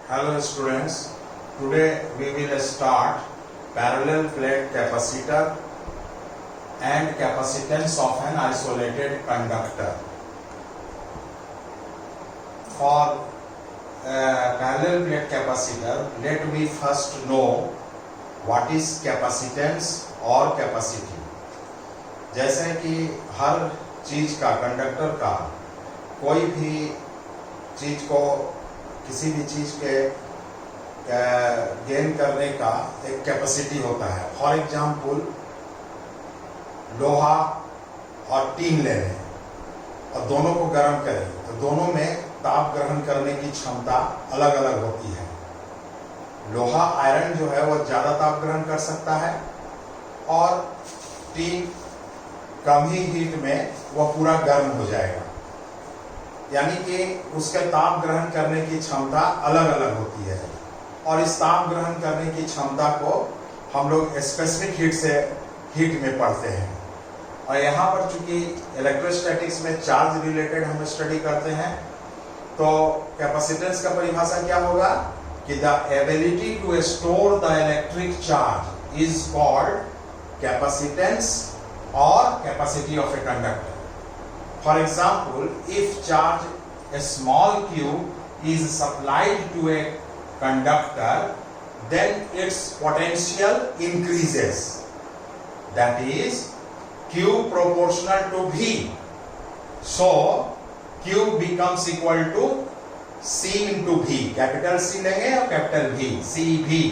Hello students, today we will start parallel plate capacitor and capacitance of an isolated conductor. For parallel plate capacitor, let me first know what is capacitance और capacity. जैसे कि हर चीज का conductor का कोई भी चीज को किसी भी चीज के गेन करने का एक कैपेसिटी होता है. फॉर एग्जाम्पल लोहा और टीन ले लें और दोनों को गर्म करें तो दोनों में ताप ग्रहण करने की क्षमता अलग अलग होती है. लोहा आयरन जो है वो ज्यादा ताप ग्रहण कर सकता है और टीन कम ही हीट में वो पूरा गर्म हो जाएगा. यानी कि उसके ताप ग्रहण करने की क्षमता अलग अलग होती है और इस ताप ग्रहण करने की क्षमता को हम लोग स्पेसिफिक हीट में पढ़ते हैं. और यहाँ पर चूंकि इलेक्ट्रोस्टैटिक्स में चार्ज रिलेटेड हम स्टडी करते हैं तो कैपेसिटेंस का परिभाषा क्या होगा कि the ability to store the electric charge is called capacitance or capacity of a conductor. For example, if charge a small q is supplied to a conductor, then its potential increases. That is q proportional to v. So q becomes equal to c into v. Capital C लेंगे और capital V, CV.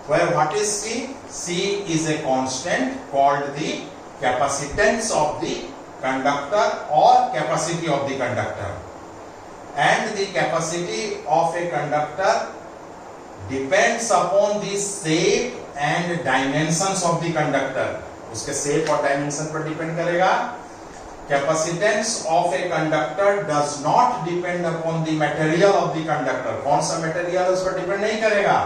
Where what is C? C is a constant called the capacitance of the conductor or capacity of the conductor. And the capacity of a conductor depends upon the shape and dimensions of the conductor. उसके shape और dimension पर depend करेगा. Capacitance of a conductor does not depend upon the material of the conductor. कौन सा material उस पर depend नहीं करेगा,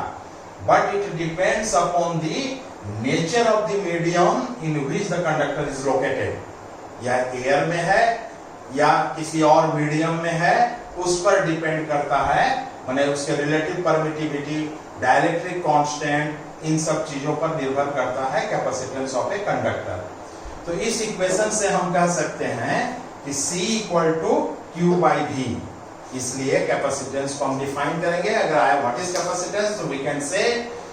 but it depends upon the nature of the medium in which the conductor is located. या air में है या किसी और मीडियम में है, उस पर डिपेंड करता है. माने उसके रिलेटिव परमिटिविटी, डाइलेक्ट्रिक कांस्टेंट, इन सब चीजों पर निर्भर करता है कैपेसिटेंस ऑफ ए कंडक्टर. तो इस इक्वेशन से हम कह सकते हैं कि C equal to Q by V. इसलिए कैपेसिटेंस को हम डिफाइन करेंगे. अगर आया व्हाट इज कैपेसिटेंस, तो we can say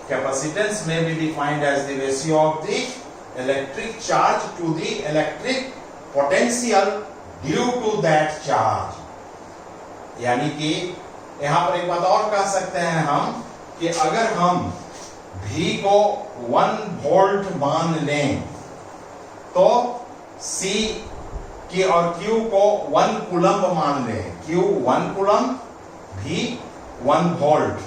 capacitance may be defined as the ratio of the electric charge to the electric potential due to that charge. यानी कि यहां पर एक बात और कह सकते हैं हम कि अगर हम V को 1 वोल्ट मान लें तो C की और Q को 1 कूलम्ब मान लें. Q 1 coulomb, V 1 volt.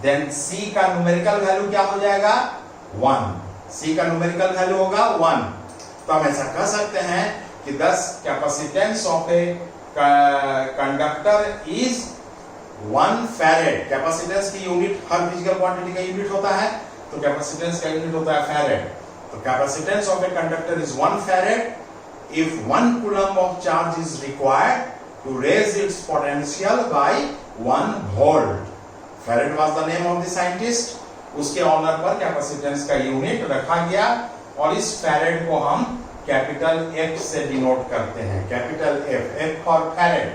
Then C का न्यूमेरिकल वैल्यू क्या हो जाएगा? 1. C का न्यूमेरिकल वैल्यू होगा 1. तो हम ऐसा कह सकते हैं कि 10 capacitance of a conductor is 1 farad. Capacitance की यूनिट हर फिजिकल क्वांटिटी का यूनिट होता है, तो कैपेसिटेंस का यूनिट होता है फैरेड. तो capacitance of a conductor is 1 farad if 1 coulomb of charge is required to raise its potential by 1 volt. Farad was the name of the scientist. उसके honour पर कैपेसिटेंस का यूनिट रखा गया और इस फैरेड को हम कैपिटल F से डिनोट करते हैं. Capital F for farad.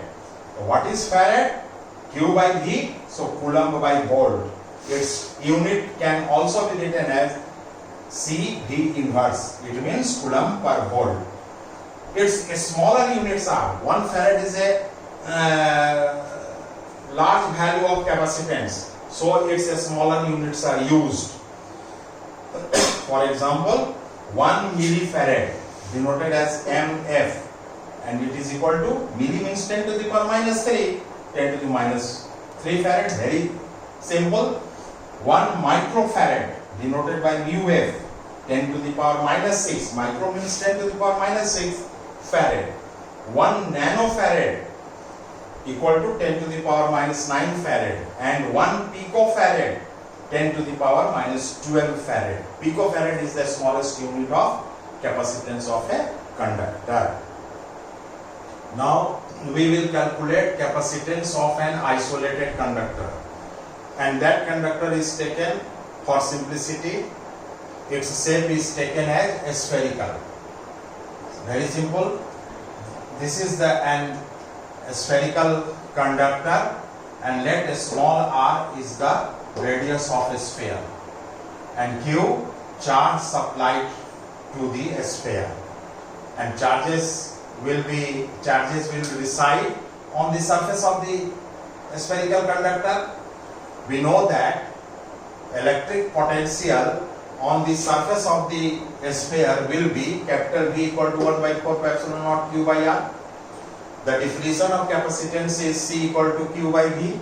What is farad? Q by V, so coulomb by volt. Its unit can also be written as CV inverse. It means coulomb per volt. Its smaller units are 1 farad is a large value of capacitance, so its smaller units are used. For example, 1 millifarad denoted as mF, and it is equal to milli means 10 to the power minus 3, 10 to the minus 3 farad. Very simple. 1 microfarad denoted by mu f, 10 to the power minus 6. Micro means 10 to the power minus 6 farad. 1 nanofarad equal to 10 to the power minus 9 farad, and 1 picofarad 10 to the power minus 12 farad. Picofarad is the smallest unit of capacitance of a conductor. Now we will calculate capacitance of an isolated conductor. and that conductor is taken, for simplicity, its shape is taken as spherical. Very simple. This is a spherical conductor, and let a small r is the radius of a sphere, and q charge supplied to the sphere, and charges will reside on the surface of the spherical conductor. We know that electric potential on the surface of the sphere will be capital V equal to 1 by 4 pi epsilon naught q by r. The definition of capacitance is C equal to Q by V.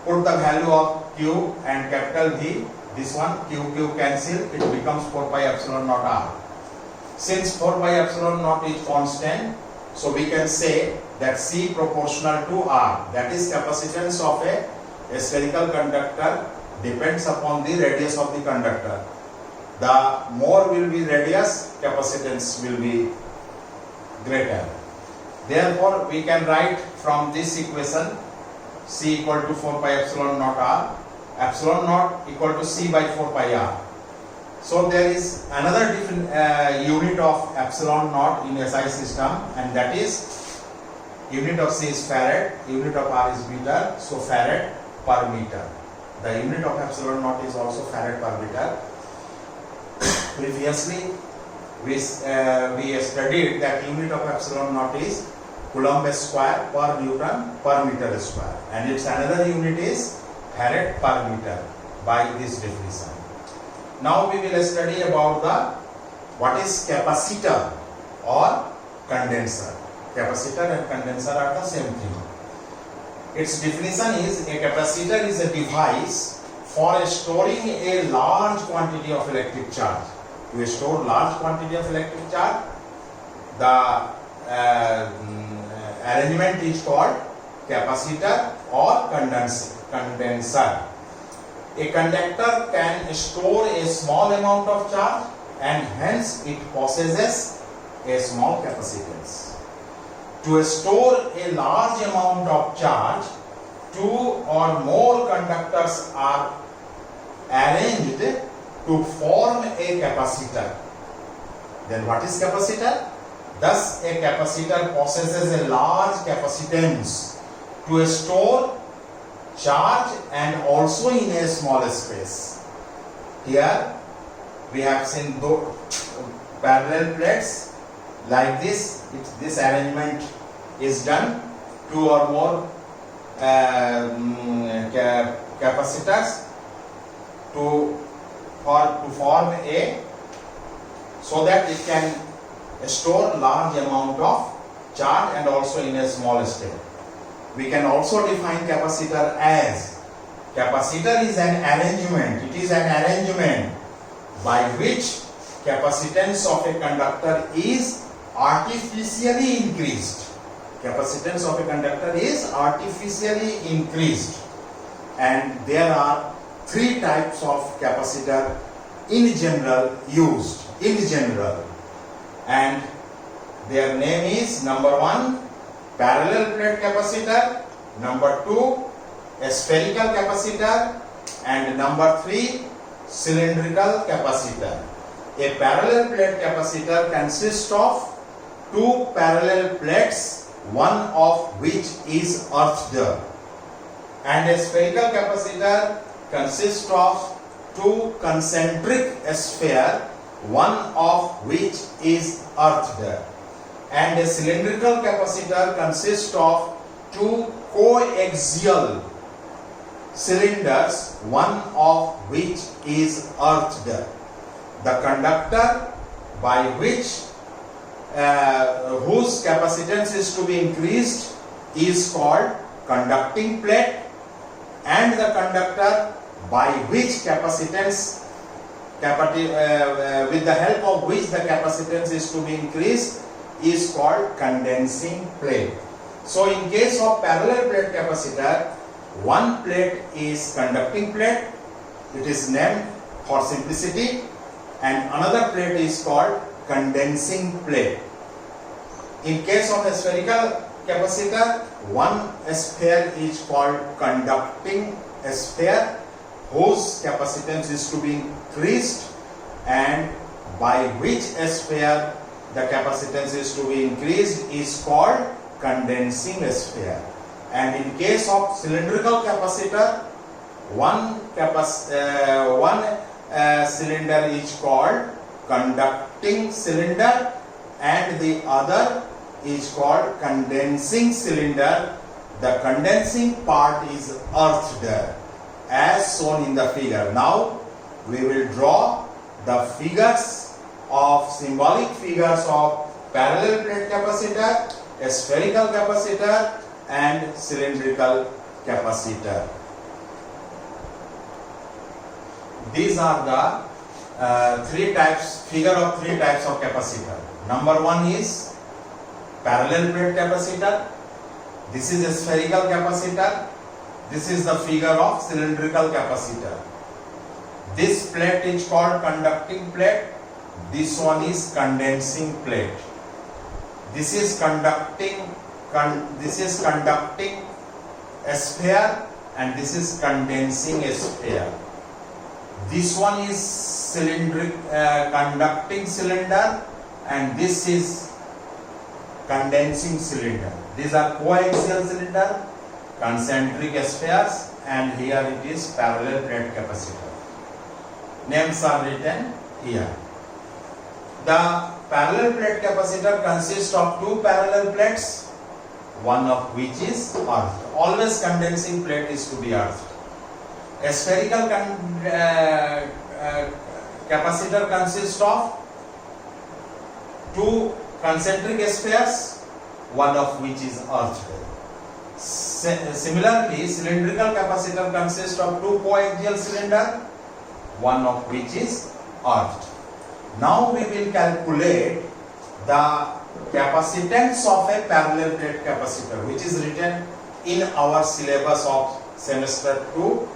Put the value of Q and capital V, this one Q cancel, it becomes 4 pi epsilon naught r. Since 4 pi epsilon naught is constant, so we can say that C proportional to R, that is capacitance of a spherical conductor depends upon the radius of the conductor. The more will be radius, capacitance will be greater. Therefore, we can write from this equation C equal to 4 pi epsilon naught r, epsilon naught equal to C by 4 pi r. So there is another different unit of epsilon naught in SI system, and that is unit of C is farad, unit of r is meter, so farad per meter. The unit of epsilon naught is also farad per meter. Previously, we studied that unit of epsilon naught is Coulomb square per Newton per meter square, and its another unit is farad per meter by this definition. Now we will study about what is capacitor or condenser. Capacitor and condenser are the same thing. Its definition is a capacitor is a device for storing a large quantity of electric charge. To store large quantity of electric charge, the arrangement is called capacitor or condenser. A conductor can store a small amount of charge, and hence it possesses a small capacitance. To store a large amount of charge, two or more conductors are arranged to form a capacitor. Then what is capacitor? Thus, a capacitor possesses a large capacitance to store charge and also in a small space. Here we have seen parallel plates like this. This arrangement is done. Two or more capacitors to form a, so that it can store large amount of charge and also in a small state. We can also define capacitor as, capacitor is an arrangement, it is an arrangement by which capacitance of a conductor is artificially increased. Capacitance of a conductor is artificially increased, and there are three types of capacitor in general used, and their name is number 1 parallel plate capacitor, number 2 a spherical capacitor, and number 3 cylindrical capacitor. A parallel plate capacitor consists of two parallel plates, one of which is earthed, and a spherical capacitor consists of two concentric spheres, one of which is earthed, and a cylindrical capacitor consists of two coaxial cylinders, one of which is earthed. The conductor by which whose capacitance is to be increased is called conducting plate, and the conductor by which capacitance with the help of which the capacitance is to be increased is called condensing plate. So in case of parallel plate capacitor, one plate is conducting plate, it is named for simplicity, and another plate is called condensing plate. In case of a spherical capacitor, one sphere is called conducting a sphere whose capacitance is to be increased, and by which a sphere the capacitance is to be increased is called condensing sphere. And in case of cylindrical capacitor, one cylinder is called conducting cylinder and the other is called condensing cylinder. The condensing part is earthed as shown in the figure. Now we will draw the figures of symbolic figures of parallel plate capacitor, a spherical capacitor and cylindrical capacitor. These are the figure of three types of capacitor. Number one is parallel plate capacitor. This is a spherical capacitor. This is the figure of cylindrical capacitor. This plate is called conducting plate. This one is condensing plate. This is conducting a sphere and this is condensing a sphere. This one is conducting cylinder and this is condensing cylinder. These are coaxial cylinder, concentric spheres, and here it is parallel plate capacitor. Names are written here. The parallel plate capacitor consists of two parallel plates, one of which is earthed. Always condensing plate is to be earthed. A spherical capacitor consists of two concentric spheres, one of which is earthed. Similarly, cylindrical capacitor consists of two coaxial cylinder, one of which is earthed. Now we will calculate the capacitance of a parallel plate capacitor, which is written in our syllabus of semester 2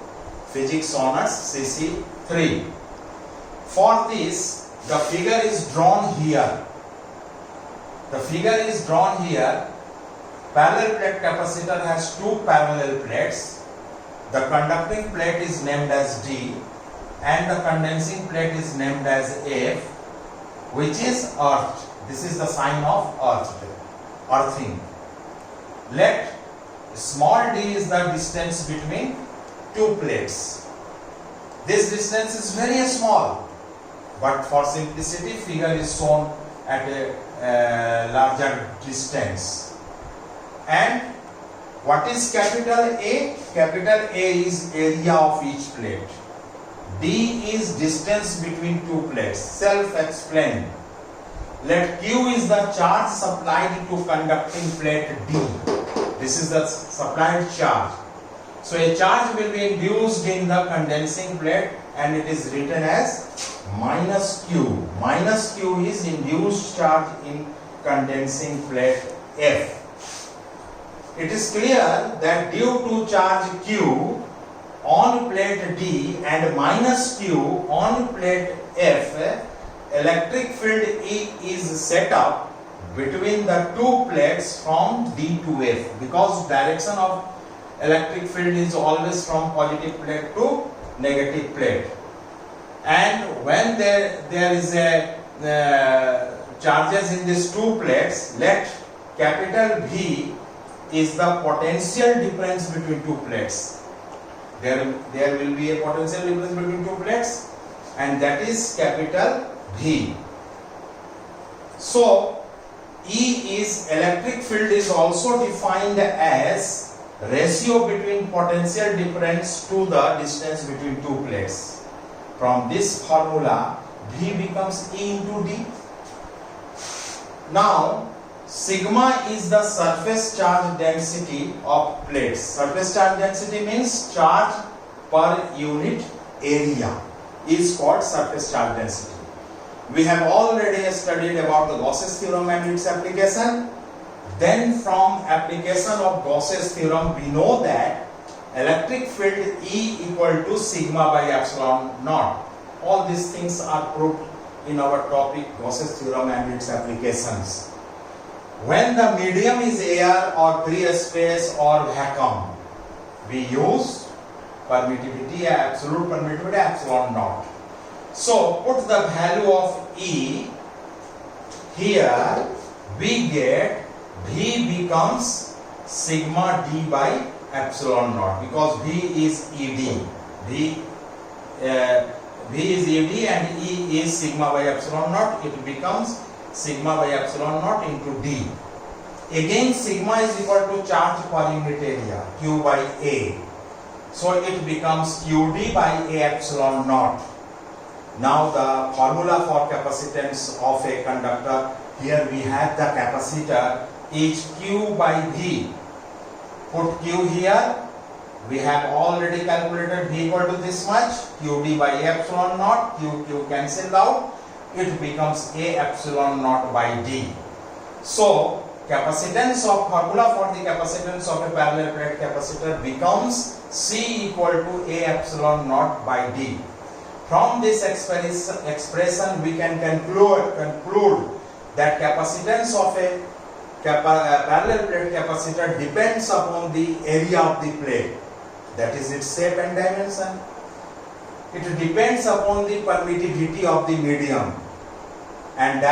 Physics Honors CC 3. For this, the figure is drawn here. The figure is drawn here. Parallel plate capacitor has two parallel plates. The conducting plate is named as D and the condensing plate is named as F, which is earthed. This is the sign of earthing. Let small d is the distance between two plates. This distance is very small, but for simplicity figure is shown at a larger distance. And what is capital A? Capital A is area of each plate. D is distance between two plates, self-explained. Let Q is the charge supplied to conducting plate D. This is the supplied charge. So a charge will be induced in the condensing plate and it is written as minus Q. Minus Q is induced charge in condensing plate F. It is clear that due to charge Q on plate D and minus Q on plate F, electric field E is set up between the two plates from D to F, because direction of electric field is always from positive plate to negative plate. And when there is a charges in these two plates, let capital V is the potential difference between two plates. There will be a potential difference between two plates and that is capital V. So E is electric field is also defined as ratio between potential difference to the distance between two plates. From this formula V becomes E into D. Now sigma is the surface charge density of plates. Surface charge density means charge per unit area is called surface charge density. We have already studied about the Gauss's theorem and its application. Then from application of Gauss's theorem we know that electric field E equal to sigma by epsilon naught. All these things are proved in our topic Gauss's theorem and its applications. When the medium is air or free space or vacuum, we use permittivity, absolute permittivity, epsilon naught. So put the value of E here, we get V becomes sigma d by epsilon naught, because V is ED. V is ED and E is sigma by epsilon naught. It becomes sigma by epsilon naught into D. Again, sigma is equal to charge per unit area, Q by A. So it becomes QD by A epsilon naught. Now the formula for capacitance of a conductor, here we have the capacitor is Q by V. Put Q here. We have already calculated V equal to this much, QD by A epsilon naught, Q cancelled out. It becomes A epsilon naught by D. So capacitance of formula for the capacitance of a parallel plate capacitor becomes C equal to A epsilon naught by D. From this expression we can conclude that capacitance of a parallel plate capacitor depends upon the area of the plate, that is its shape and dimension. It depends upon the permittivity of the medium, and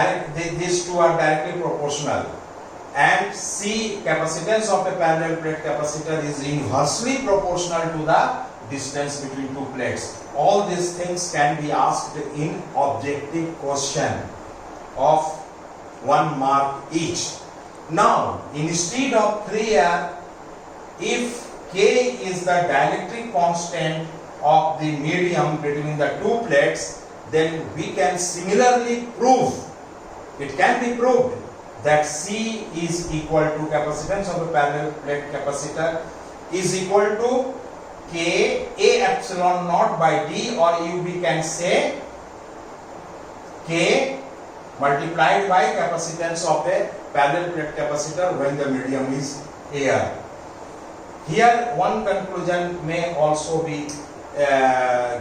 these two are directly proportional. And C, capacitance of a parallel plate capacitor, is inversely proportional to the distance between two plates. All these things can be asked in objective question of 1 mark each. Now, instead of 3R, if K is the dielectric constant of the medium between the two plates, then we can similarly prove, it can be proved, that C is equal to capacitance of a parallel plate capacitor is equal to K A epsilon naught by D, or we can say K multiplied by capacitance of a parallel plate capacitor when the medium is air. Here one conclusion may also be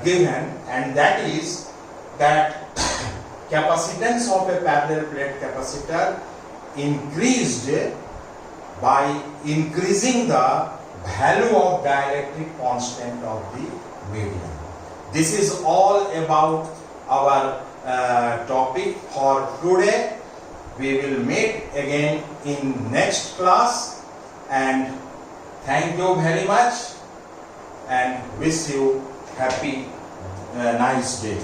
given, and that is that capacitance of a parallel plate capacitor increased by increasing the value of dielectric constant of the medium. This is all about our topic for today. We will meet again in next class, and thank you very much and wish you happy nice day.